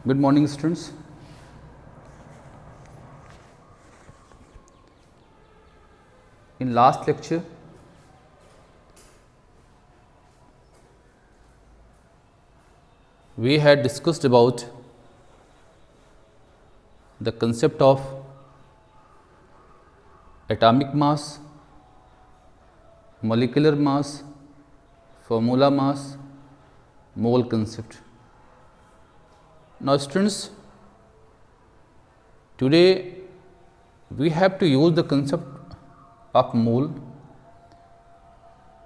Good morning, students. In last lecture, we had discussed about the concept of atomic mass, molecular mass, formula mass, mole concept. Now, students, today we have to use the concept of mole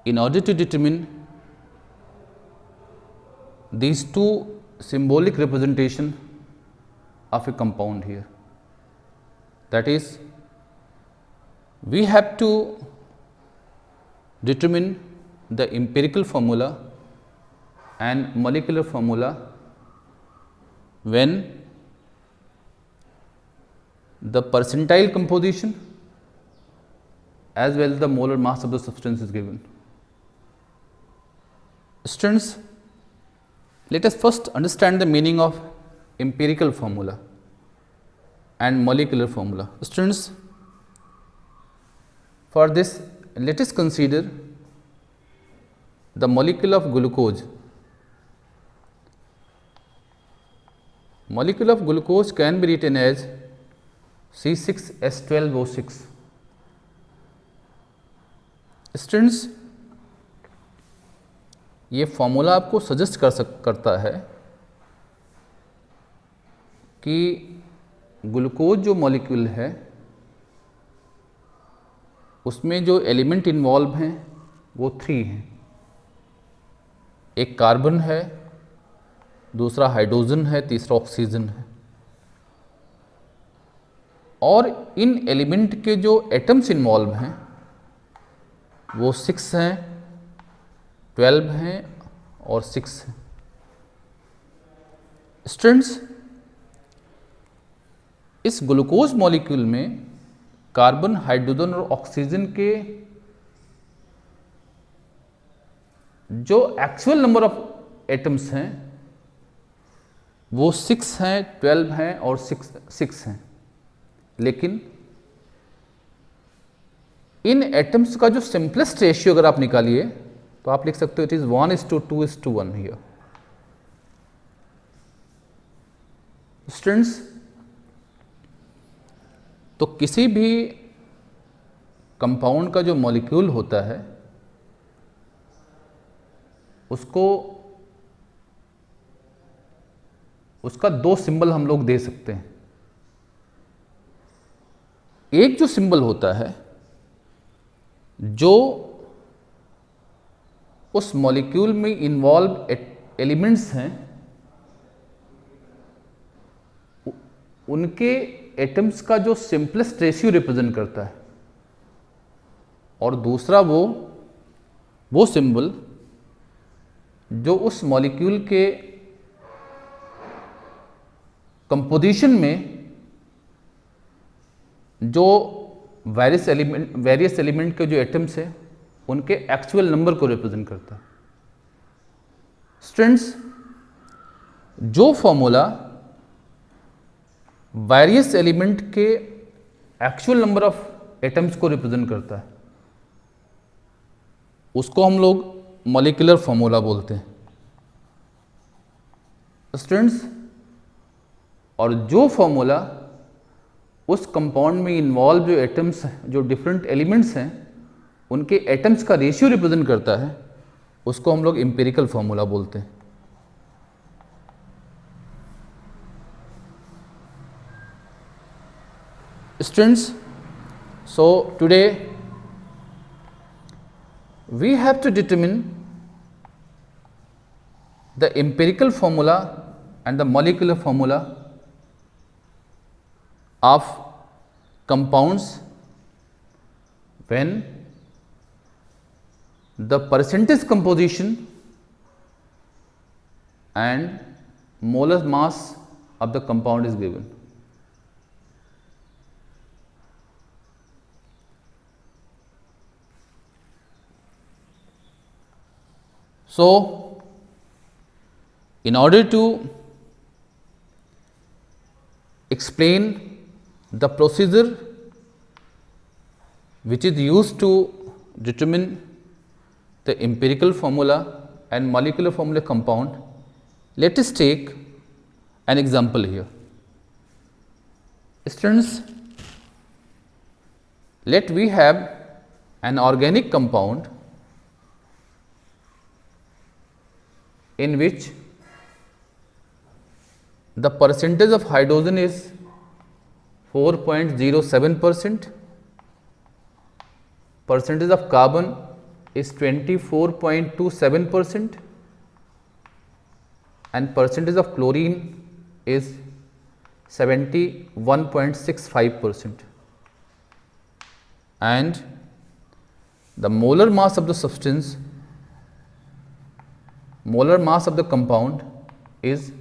in order to determine these two symbolic representation of a compound here. That is, we have to determine the empirical formula and molecular formula when the percentile composition as well as the molar mass of the substance is given. Students, let us first understand the meaning of empirical formula and molecular formula. Students, for this, let us consider the molecule of glucose. Molecule of glucose can be written as C6H12O6. Students, ये formula आपको suggest करता है कि glucose जो molecule है उसमें जो element involve हैं वो 3 हैं। एक कार्बन है, दूसरा हाइड्रोजन है, तीसरा ऑक्सीजन है। और इन एलिमेंट के जो एटम्स इन्वॉल्व हैं वो 6 हैं, 12 हैं और 6 हैं। स्टूडेंट्स, इस ग्लूकोज मॉलिक्यूल में कार्बन, हाइड्रोजन और ऑक्सीजन के जो एक्चुअल नंबर ऑफ एटम्स हैं वो 6 हैं, 12 हैं और 6 हैं। लेकिन इन एटम्स का जो सिंपलेस्ट रेशियो अगर आप निकालिए तो आप लिख सकते हो इट इज 1:2:1 हियर। स्टूडेंट्स, तो किसी भी कंपाउंड का जो मॉलिक्यूल होता है उसका 2 सिंबल हम लोग दे सकते हैं। एक जो सिंबल होता है जो उस मॉलिक्यूल में इन्वॉल्व एलिमेंट्स हैं उनके एटम्स का जो सिंपलेस्ट रेशियो रिप्रेजेंट करता है, और दूसरा वो सिंबल जो उस मॉलिक्यूल के कंपोजिशन में जो वेरियस एलिमेंट के जो एटम्स हैं उनके एक्चुअल नंबर को रिप्रेजेंट करता है। स्टूडेंट्स, जो फॉर्मूला वेरियस एलिमेंट के एक्चुअल नंबर ऑफ एटम्स को रिप्रेजेंट करता है उसको हम लोग मॉलिक्यूलर फॉर्मूला बोलते हैं। स्टूडेंट्स, और जो फॉर्मूला उस कंपाउंड में इन्वॉल्व जो एटम्स हैं, जो डिफरेंट एलिमेंट्स हैं, उनके एटम्स का रेशियो रिप्रेजेंट करता है उसको हम लोग एम्पिरिकल फॉर्मूला बोलते हैं। Students, so today we have to determine the empirical formula and the molecular formula of compounds when the percentage composition and molar mass of the compound is given. So, in order to explain the procedure which is used to determine the empirical formula and molecular formula compound. Let us take an example here. Students, let we have an organic compound in which the percentage of hydrogen is 4.07%, percentage of carbon is 24.27%, and percentage of chlorine is 71.65%, and the molar mass of the substance, molar mass of the compound is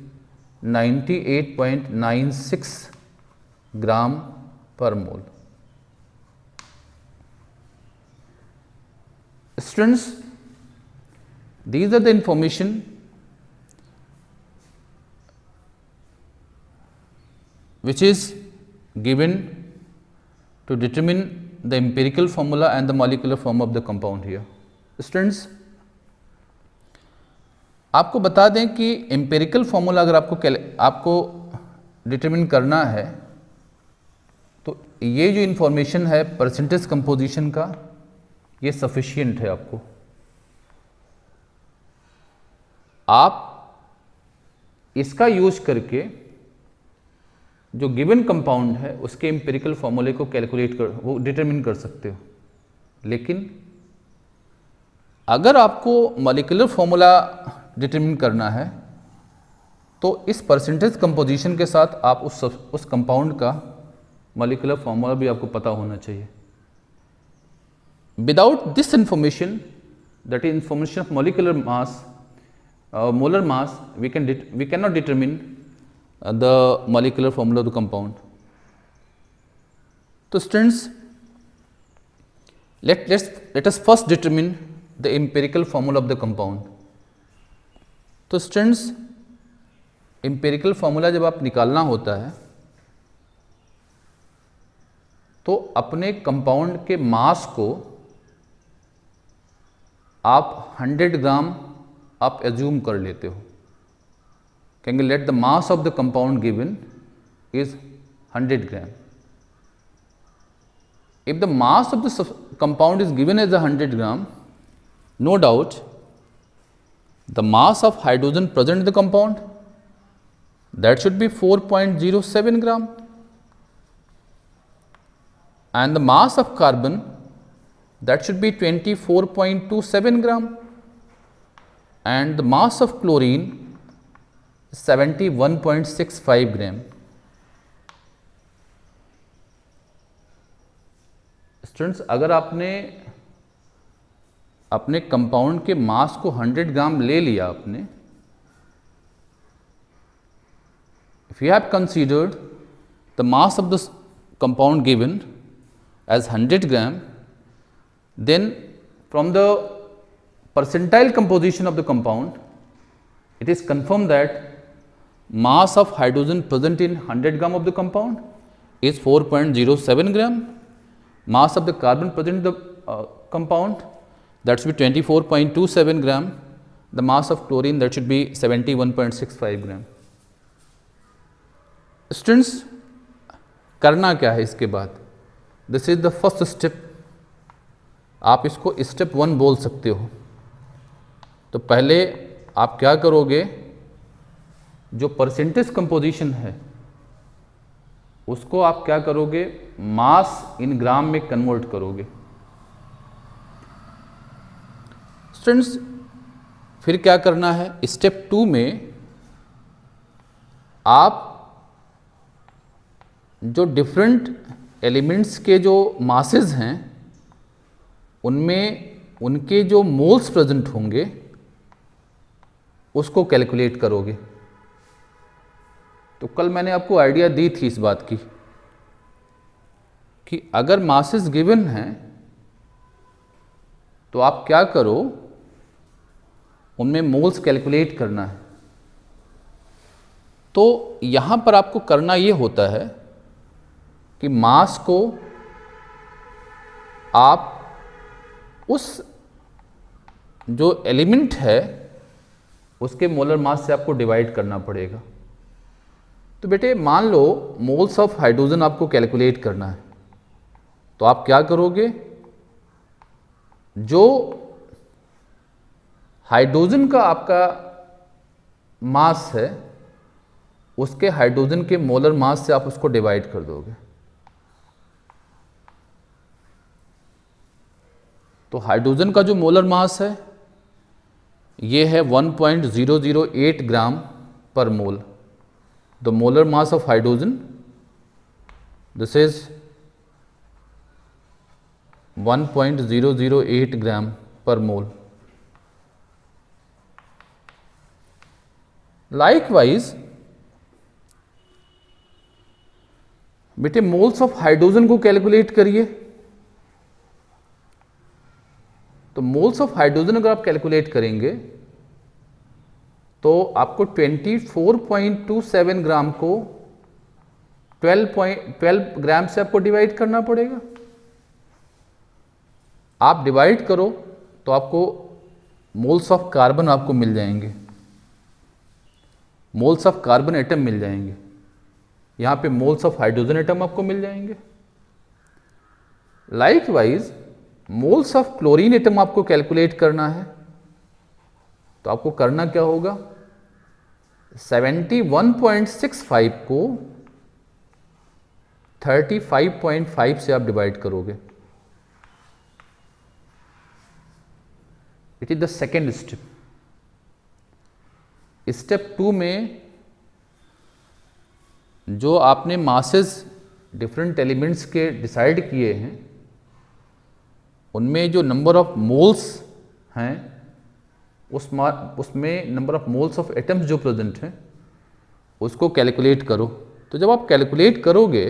98.96 gram per mole. Students, these are the information which is given to determine the empirical formula and the molecular form of the compound here. Students, आपको बता दें कि empirical formula अगर आपको determine करना है तो ये जो इन्फॉर्मेशन है परसेंटेज कंपोजिशन का, ये सफिशिएंट है आपको। आप इसका यूज करके जो गिवन कंपाउंड है उसके एम्पेरिकल फॉर्मूले को वो डिटरमिन कर सकते हो। लेकिन अगर आपको मॉलिक्यूलर फॉर्मूला डिटरमिन करना है तो इस परसेंटेज कंपोजिशन के साथ आप उस कंपाउंड का मॉलिक्यूलर फॉर्मूला भी आपको पता होना चाहिए। Without this information, that is information of molecular mass, molar mass, we can not determine the molecular formula of the compound. So students, let us first determine the empirical formula of the compound. तो students, empirical formula जब आप निकालना होता है तो अपने compound के मास को आप 100 ग्राम आप एज्यूम कर लेते हो। कहेंगे let the mass of the compound given is 100 gram. If the mass of the compound is given as 100 gram, no doubt the mass of hydrogen present in the compound, that should be 4.07 gram, and the mass of carbon, that should be 24.27 gram, and the mass of chlorine 71.65 gram. Students, अगर आपने अपने compound के मास को 100 ग्राम ले लिया आपने, if you have considered the mass of the compound given as 100 gram, then from the percentile composition of the compound, it is confirmed that mass of hydrogen present in 100 gram of the compound is 4.07 gram, mass of the carbon present in the compound, that should be 24.27 gram, the mass of chlorine, that should be 71.65 gram. Students, करना क्या है इसके बाद? This is the first step. आप इसको step 1 बोल सकते हो। तो पहले आप क्या करोगे, जो परसेंटेज कंपोजिशन है उसको आप क्या करोगे, मास इन ग्राम में कन्वर्ट करोगे। स्टूडेंट्स, फिर क्या करना है, स्टेप 2 में आप जो डिफरेंट एलिमेंट्स के जो मासेस हैं उनमें उनके जो मोल्स प्रेजेंट होंगे उसको कैलकुलेट करोगे। तो कल मैंने आपको आइडिया दी थी इस बात की कि अगर मासेस गिवन हैं तो आप क्या करो, उनमें मोल्स कैलकुलेट करना है। तो यहाँ पर आपको करना ये होता है कि मास को आप उस जो एलिमेंट है उसके मोलर मास से आपको डिवाइड करना पड़ेगा। तो बेटे मान लो मोल्स ऑफ हाइड्रोजन आपको कैलकुलेट करना है, तो आप क्या करोगे, जो हाइड्रोजन का आपका मास है उसके हाइड्रोजन के मोलर मास से आप उसको डिवाइड कर दोगे। तो हाइड्रोजन का जो मोलर मास है ये है 1.008 gram per mole. The molar mass of hydrogen, this is 1.008 gram per mole. Likewise बेटे मोल्स ऑफ हाइड्रोजन को कैलकुलेट करिए। तो मोल्स ऑफ हाइड्रोजन अगर आप कैलकुलेट करेंगे तो आपको 24.27 ग्राम को 12 ग्राम से आपको डिवाइड करना पड़ेगा। आप डिवाइड करो तो आपको मोल्स ऑफ कार्बन आपको मिल जाएंगे, मोल्स ऑफ कार्बन एटम मिल जाएंगे। यहाँ पे मोल्स ऑफ हाइड्रोजन एटम आपको मिल जाएंगे। Likewise moles of chlorine atom आपको कैलकुलेट करना है, तो आपको करना क्या होगा, 71.65 को 35.5 से आप डिवाइड करोगे। It is the second step. Step 2 में जो आपने मासेस डिफरेंट एलिमेंट्स के डिसाइड किए हैं उनमें जो नंबर ऑफ मोल्स हैं उसमें number of moles of atoms जो प्रेजेंट हैं उसको कैलकुलेट करो। तो जब आप कैलकुलेट करोगे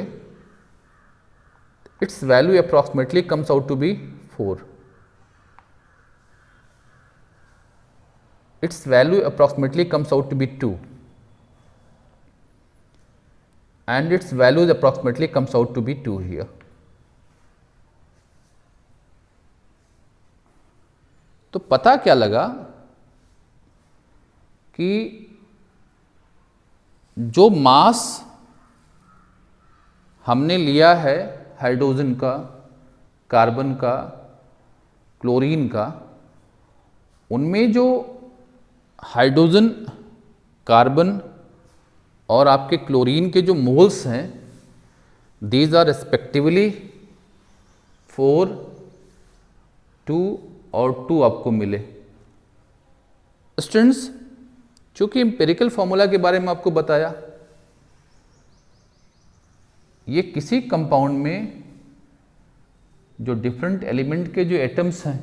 its value approximately comes out to be 4। Its value approximately comes out to be 2 and its value approximately comes out to be 2 here. तो पता क्या लगा कि जो मास हमने लिया है हाइड्रोजन का, कार्बन का, क्लोरीन का, उनमें जो हाइड्रोजन, कार्बन और आपके क्लोरीन के जो मोल्स हैं दीज आर रेस्पेक्टिवली 4, 2 और 2 आपको मिले। स्टूडेंट्स, चूंकि एम्पिरिकल फॉर्मूला के बारे में आपको बताया, ये किसी कंपाउंड में जो डिफरेंट एलिमेंट के जो एटम्स हैं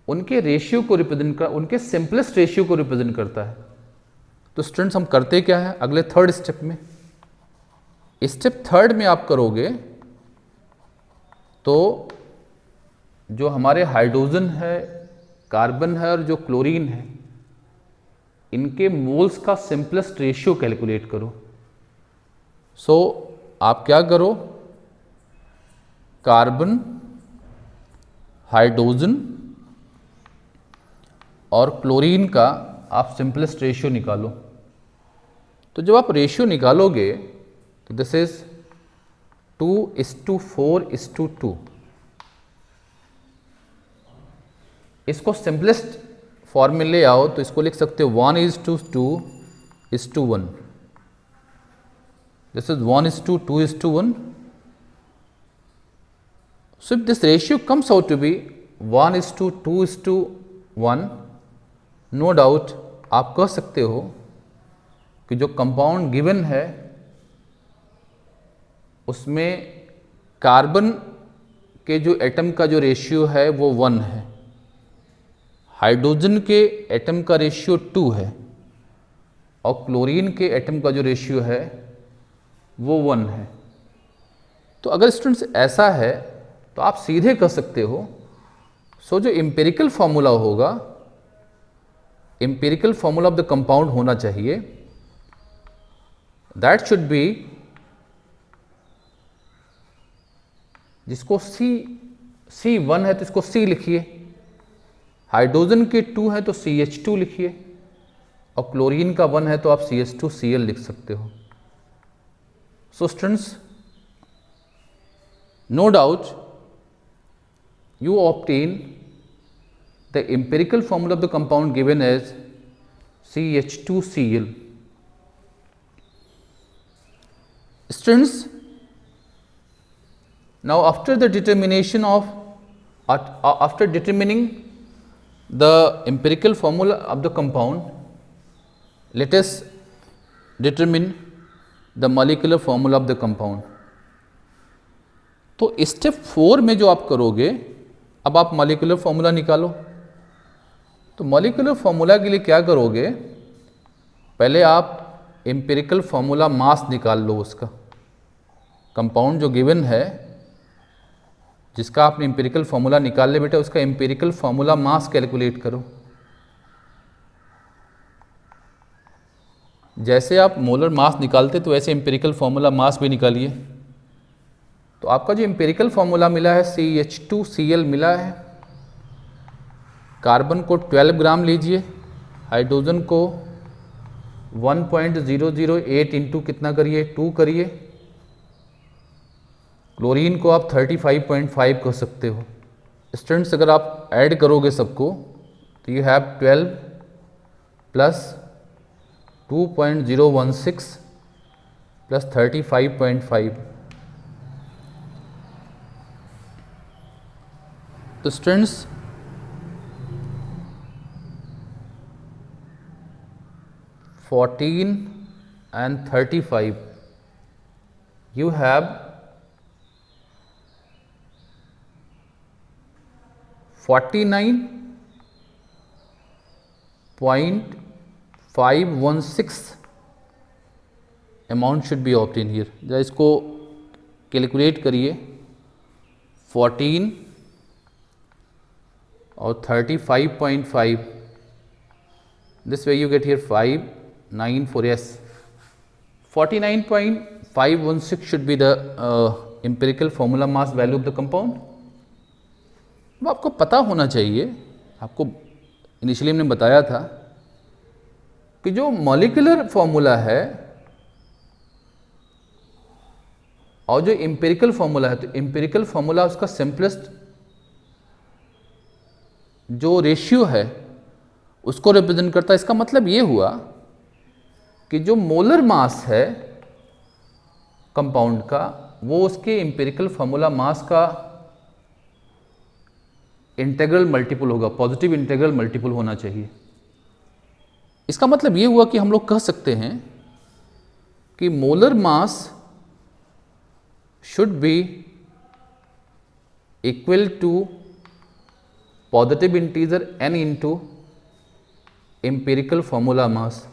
उनके रेशियो को रिप्रेजेंट कर, उनके सिंपलेस्ट रेशियो को रिप्रेजेंट करता है। तो स्टूडेंट्स हम करते क्या है अगले थर्ड स्टेप में, स्टेप थर्ड में आप करोगे तो जो हमारे हाइड्रोजन है, कार्बन है और जो क्लोरीन है इनके मोल्स का सिंपलेस्ट रेशियो कैलकुलेट करो। सो आप क्या करो, कार्बन, हाइड्रोजन और क्लोरीन का आप सिंपलेस्ट रेशियो निकालो। तो जब आप रेशियो निकालोगे तो दिस इज 2:4:2। इसको सिंपलेस्ट फॉर्म में ले आओ तो इसको लिख सकते हो 1:2:1। This is 1:2:1। So if this ratio comes out to be 1:2:1, no doubt आप कह सकते हो कि जो कंपाउंड गिवन है उसमें कार्बन के जो एटम का जो रेशियो है वो 1 है, हाइड्रोजन के एटम का रेशियो 2 है और क्लोरीन के एटम का जो रेशियो है वो 1 है। तो अगर स्टूडेंट्स ऐसा है तो आप सीधे कह सकते हो, सो जो एम्पिरिकल फॉर्मूला होगा, empirical formula of the compound होना चाहिए दैट शुड बी, जिसको C1 है तो इसको C लिखिए, हाइड्रोजन के 2 है तो CH2 लिखिए, और क्लोरीन का 1 है तो आप CH2Cl लिख सकते हो। So students, no doubt you obtain the empirical formula of the compound given as CH2Cl. Students, now after the determination of after determining the empirical formula of the compound, let us determine the molecular formula of the compound. तो step 4 में जो आप करोगे, अब आप molecular formula निकालो। तो molecular formula के लिए क्या करोगे, पहले आप एम्पिरिकल फॉर्मूला मास निकाल लो उसका। कंपाउंड जो गिवन है जिसका आपने एम्पिरिकल फॉर्मूला निकाल ले बेटा, उसका एम्पिरिकल फॉर्मूला मास कैलकुलेट करो। जैसे आप मोलर मास निकालते तो वैसे एम्पिरिकल फॉर्मूला मास भी निकालिए। तो आपका जो एम्पिरिकल फॉर्मूला मिला है CH2Cl मिला है। कार्बन को 12 ग्राम लीजिए, हाइड्रोजन को 1.008 इंटू कितना करिए 2 करिए, क्लोरीन को आप 35.5 कर सकते हो। स्टूडेंट्स, अगर आप ऐड करोगे सबको तो यू हैव 12 प्लस 2.016 प्लस 35.5। तो students, (14) and 35, you have 49.516 amount should be obtain here. जरा इसको कैलकुलेट करिए, 14 और 35.5, this way you get here 594, yes, 49.516 should be the empirical formula mass value of the compound। अब आपको पता होना चाहिए, आपको इनिशियली हमने बताया था कि जो मॉलिक्यूलर फॉर्मूला है और जो एम्पिरिकल फॉर्मूला है, तो एम्पिरिकल फॉर्मूला उसका सिंपलेस्ट जो रेशियो है उसको रिप्रेजेंट करता है। इसका मतलब ये हुआ कि जो मोलर मास है कंपाउंड का, वो उसके एम्पिरिकल फॉर्मूला मास का इंटीग्रल मल्टीपल होगा, पॉजिटिव इंटीग्रल मल्टीपल होना चाहिए। इसका मतलब ये हुआ कि हम लोग कह सकते हैं कि molar mass should be equal to positive integer n into empirical formula mass.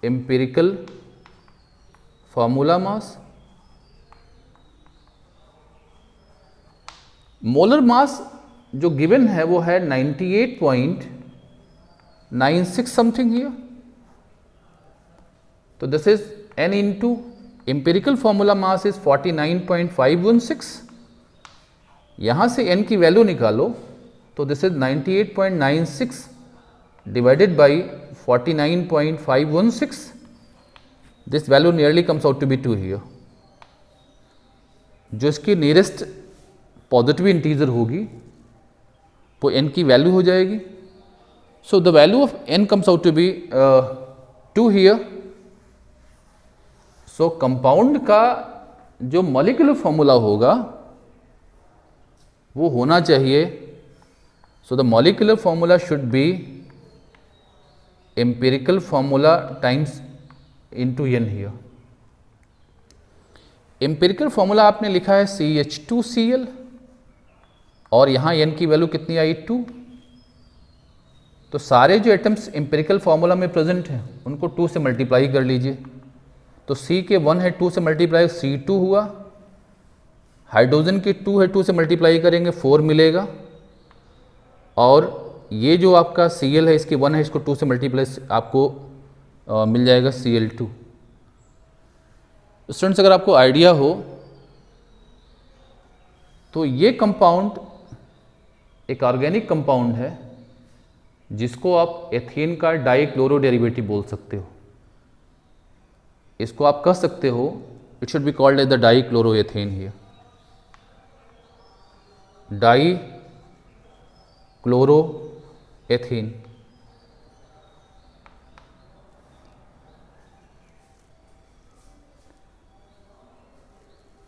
Empirical formula mass, molar mass जो गिवन है वो है 98.96 समथिंग हियर। तो this is n into empirical formula mass is 49.516। यहाँ से n की वैल्यू निकालो तो this is 98.96 divided by 49.516। This value nearly comes out to be 2 here. जो इसकी नियरेस्ट पॉजिटिव इंटीजर होगी वो n की वैल्यू हो जाएगी। So the value of n comes out to be 2 here. So compound का जो मॉलिक्यूलर फॉर्मूला होगा वो होना चाहिए, so the molecular formula should be empirical formula times into n here. Empirical formula आपने लिखा है CH2Cl और यहाँ n की वैल्यू कितनी आई 2। तो सारे जो एटम्स एम्पिरिकल फॉर्मूला में प्रेजेंट हैं उनको 2 से मल्टीप्लाई कर लीजिए। तो C के 1 है, 2 से मल्टीप्लाई C2 हुआ, हाइड्रोजन के 2 है, 2 से मल्टीप्लाई करेंगे 4 मिलेगा, और ये जो आपका Cl है इसके 1 है, इसको 2 से मल्टीप्लाई आपको मिल जाएगा Cl2। स्टूडेंट्स अगर आपको आइडिया हो तो ये कंपाउंड एक ऑर्गेनिक कंपाउंड है जिसको आप एथेन का डाइक्लोरो डेरिवेटिव बोल सकते हो। इसको आप कह सकते हो it should be called as the dichloro ethane here, dichloro ethane.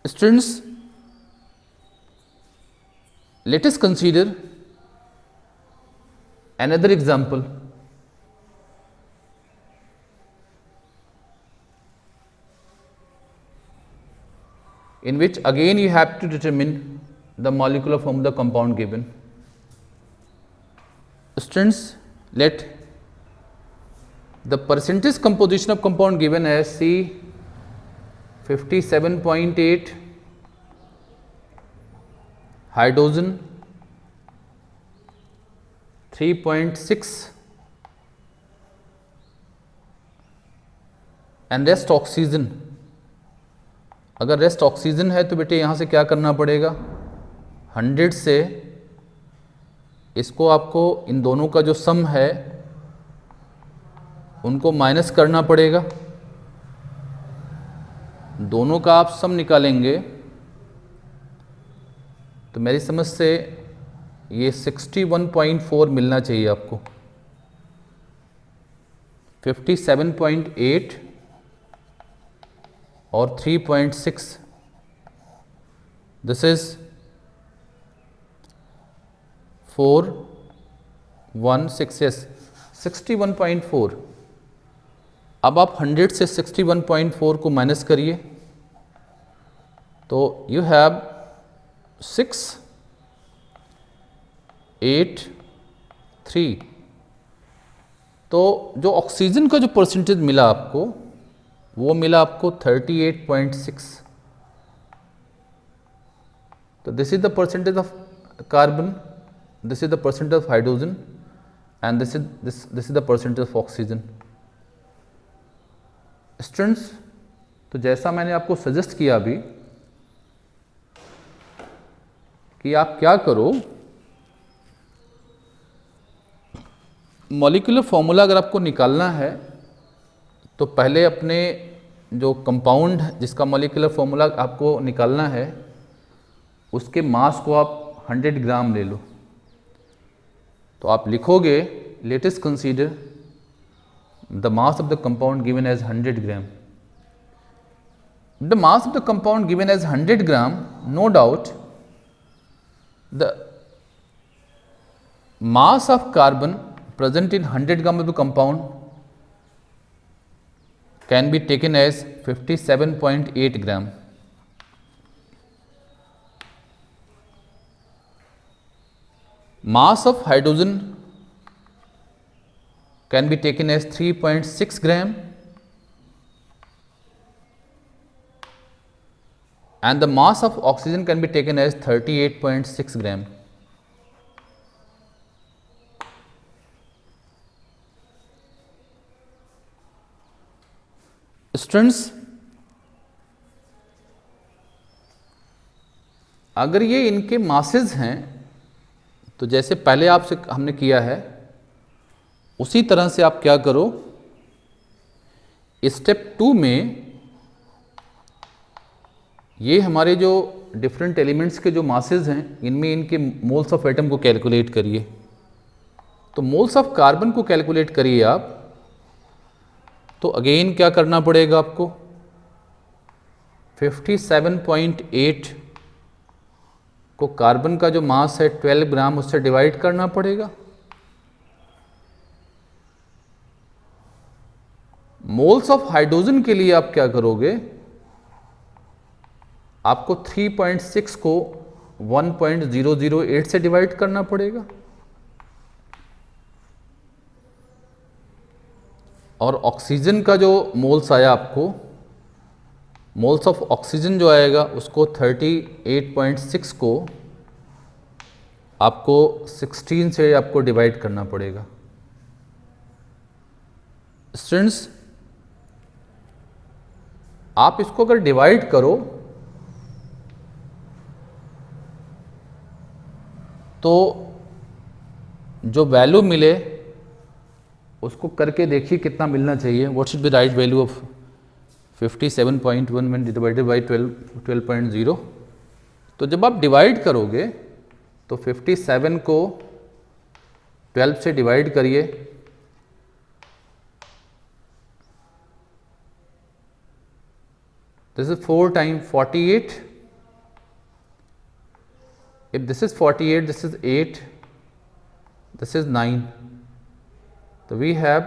Students, let us consider another example. In which again you have to determine the molecular form of the compound given. Students, let the percentage composition of compound given as C 57.8 hydrogen 3.6 and rest oxygen. अगर rest oxygen है तो बेटे यहाँ से क्या करना पड़ेगा, 100 से इसको आपको इन दोनों का जो सम है उनको माइनस करना पड़ेगा। दोनों का आप सम निकालेंगे तो मेरी समझ से ये 61.4 मिलना चाहिए आपको। 57.8 और 3.6, दिस इज 416, यस 61.4। अब आप 100 से 61.4 को माइनस करिए तो यू हैव 683। तो जो ऑक्सीजन का जो परसेंटेज मिला आपको वो मिला आपको 38.6। तो this is the percentage of carbon, this is the percentage of hydrogen and this is the percentage of oxygen. Students, तो जैसा मैंने आपको सजेस्ट किया अभी कि आप क्या करो, मॉलिक्यूलर फॉर्मूला अगर आपको निकालना है तो पहले अपने जो कंपाउंड जिसका मॉलिक्यूलर फॉर्मूला आपको निकालना है उसके मास को आप 100 ग्राम ले लो। तो आप लिखोगे let us consider the mass of the compound given as 100 gram. The mass of the compound given as 100 gram, no doubt the mass of carbon present in 100 gram of the compound can be taken as 57.8 gram. Mass of hydrogen can be taken as 3.6 gram and the mass of oxygen can be taken as 38.6 gram. Students, अगर ये इनके masses हैं तो जैसे पहले आपसे हमने किया है उसी तरह से आप क्या करो, स्टेप 2 में ये हमारे जो डिफरेंट एलिमेंट्स के जो मासेस हैं इनमें इनके मोल्स ऑफ एटम को कैलकुलेट करिए। तो मोल्स ऑफ कार्बन को कैलकुलेट करिए आप, तो अगेन क्या करना पड़ेगा आपको, 57.8 को कार्बन का जो मास है 12 ग्राम उससे डिवाइड करना पड़ेगा। मोल्स ऑफ हाइड्रोजन के लिए आप क्या करोगे, आपको 3.6 को 1.008 से डिवाइड करना पड़ेगा और ऑक्सीजन का जो मोल्स आया आपको, मोल्स ऑफ ऑक्सीजन जो आएगा उसको 38.6 को आपको 16 से आपको डिवाइड करना पड़ेगा। स्टूडेंट्स, आप इसको अगर डिवाइड करो तो जो वैल्यू मिले उसको करके देखिए कितना मिलना चाहिए। What should be right value of 57.1 when divided by 12.0। तो जब आप डिवाइड करोगे तो 57 को 12 से डिवाइड करिए, this is 4 times 48. If this is 48, this is 8, this is 9. So we have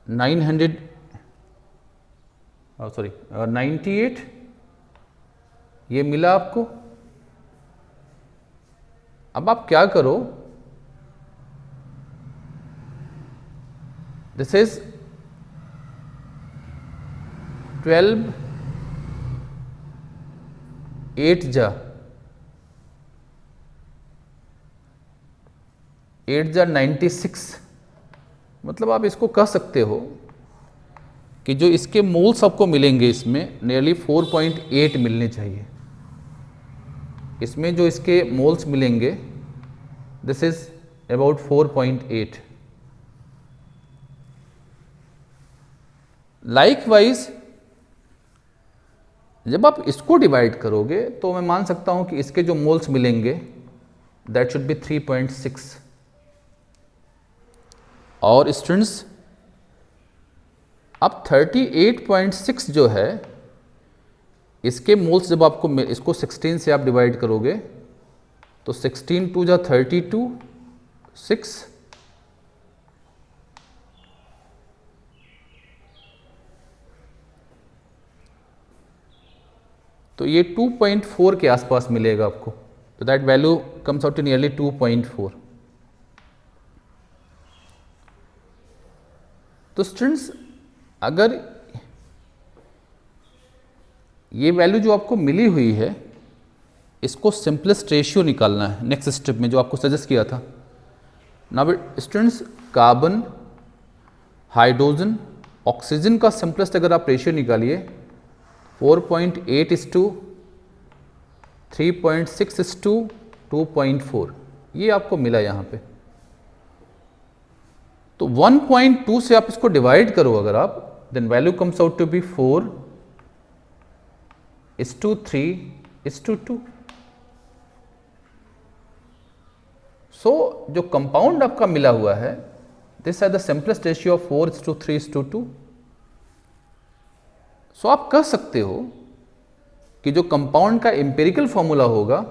98 ये मिला आपको। अब आप क्या करो, दिस इज 12 8 जा 96। मतलब आप इसको कह सकते हो कि जो इसके मोल्स आपको मिलेंगे इसमें नियरली 4.8 मिलने चाहिए। इसमें जो इसके मोल्स मिलेंगे दिस इज अबाउट 4.8। लाइकवाइज जब आप इसको डिवाइड करोगे तो मैं मान सकता हूं कि इसके जो मोल्स मिलेंगे दैट शुड बी 3.6। और स्टूडेंट्स अब 38.6 जो है इसके मोल्स जब आपको इसको 16 से आप डिवाइड करोगे तो 16 2 जा 32 6 तो ये 2.4 के आसपास मिलेगा आपको। तो that value comes out to nearly 2.4। तो स्टूडेंट्स अगर ये वैल्यू जो आपको मिली हुई है इसको सिंपलेस्ट रेशियो निकालना है नेक्स्ट स्टेप में जो आपको सजेस्ट किया था। Now students carbon, hydrogen, oxygen का सिंपलेस्ट अगर आप रेशियो निकालिए 4.8:3.6:2.4 ये आपको मिला यहाँ पे। तो 1.2 से आप इसको डिवाइड करो अगर आप, then value comes out to be 4:3:2। So जो कंपाउंड आपका मिला हुआ है this are the simplest ratio of 4:3:2। So आप कह सकते हो कि जो कंपाउंड का एम्पिरिकल फॉर्मूला होगा,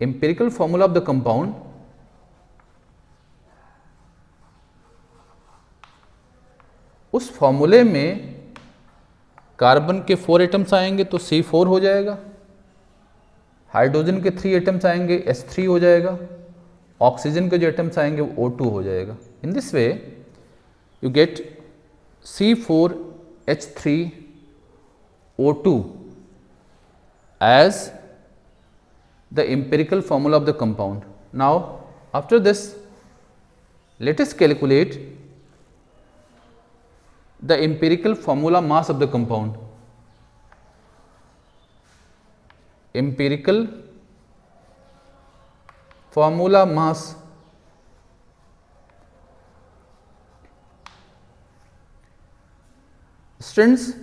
empirical formula of the compound उस फॉर्मूले में कार्बन के 4 एटम्स आएंगे तो C4 हो जाएगा, हाइड्रोजन के 3 एटम्स आएंगे H3 हो जाएगा, ऑक्सीजन के जो एटम्स आएंगे वो O2 हो जाएगा। In this way you get C4H3O2 as the empirical formula of the compound. Now after this let us calculate the empirical formula mass of the compound. Empirical formula mass students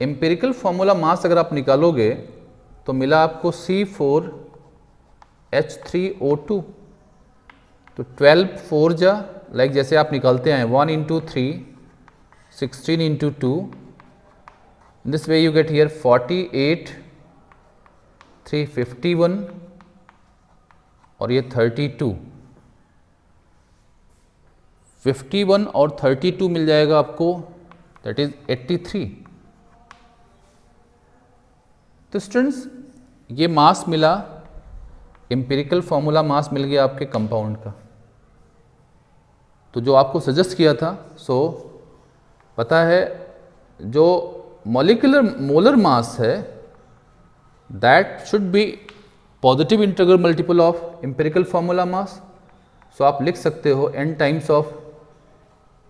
empirical formula मास अगर आप निकालोगे तो मिला आपको C4H3O2। तो 12 4 जा like जैसे आप निकालते हैं 1 into 3 16 into 2 this way you get here 48 3 51 और ये 32 51 और 32 मिल जाएगा आपको दैट इज 83। तो स्टूडेंट्स ये मास मिला, एम्पिरिकल फॉर्मूला मास मिल गया आपके कंपाउंड का। तो जो आपको सजेस्ट किया था सो पता है जो मॉलिक्यूलर मोलर मास है that should be positive integral multiple of empirical formula mass. So आप लिख सकते हो n times of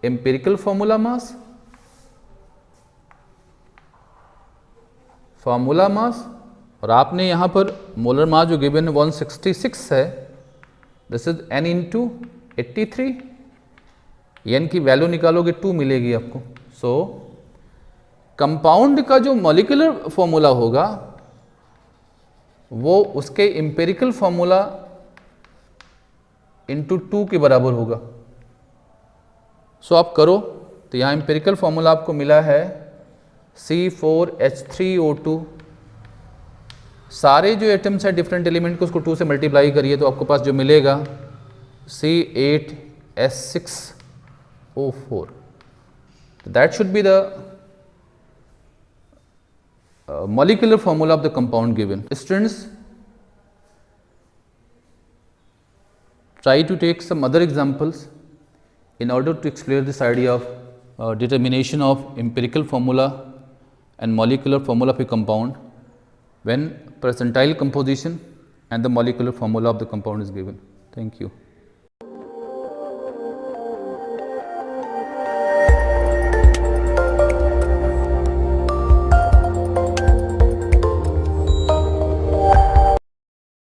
empirical formula mass, formula mass, और आपने यहाँ पर मोलर मास जो गिवन 166 है, this is n into 83, n की वैल्यू निकालोगे 2 मिलेगी आपको। सो कंपाउंड का जो मॉलिक्यूलर फॉर्मूला होगा वो उसके एम्पिरिकल फॉर्मूला इंटू 2 के बराबर होगा। सो आप करो तो यहाँ एम्पिरिकल फॉर्मूला आपको मिला है C4H3O2। सारे जो एटम्स हैं डिफरेंट एलिमेंट को उसको 2 से मल्टीप्लाई करिए तो आपको पास जो मिलेगा C8H6O4। That should be the molecular formula of the compound given. Students, try to take some other examples in order to explain this idea of determination of empirical formula and molecular formula of a compound when percentile composition and the molecular formula of the compound is given. Thank you.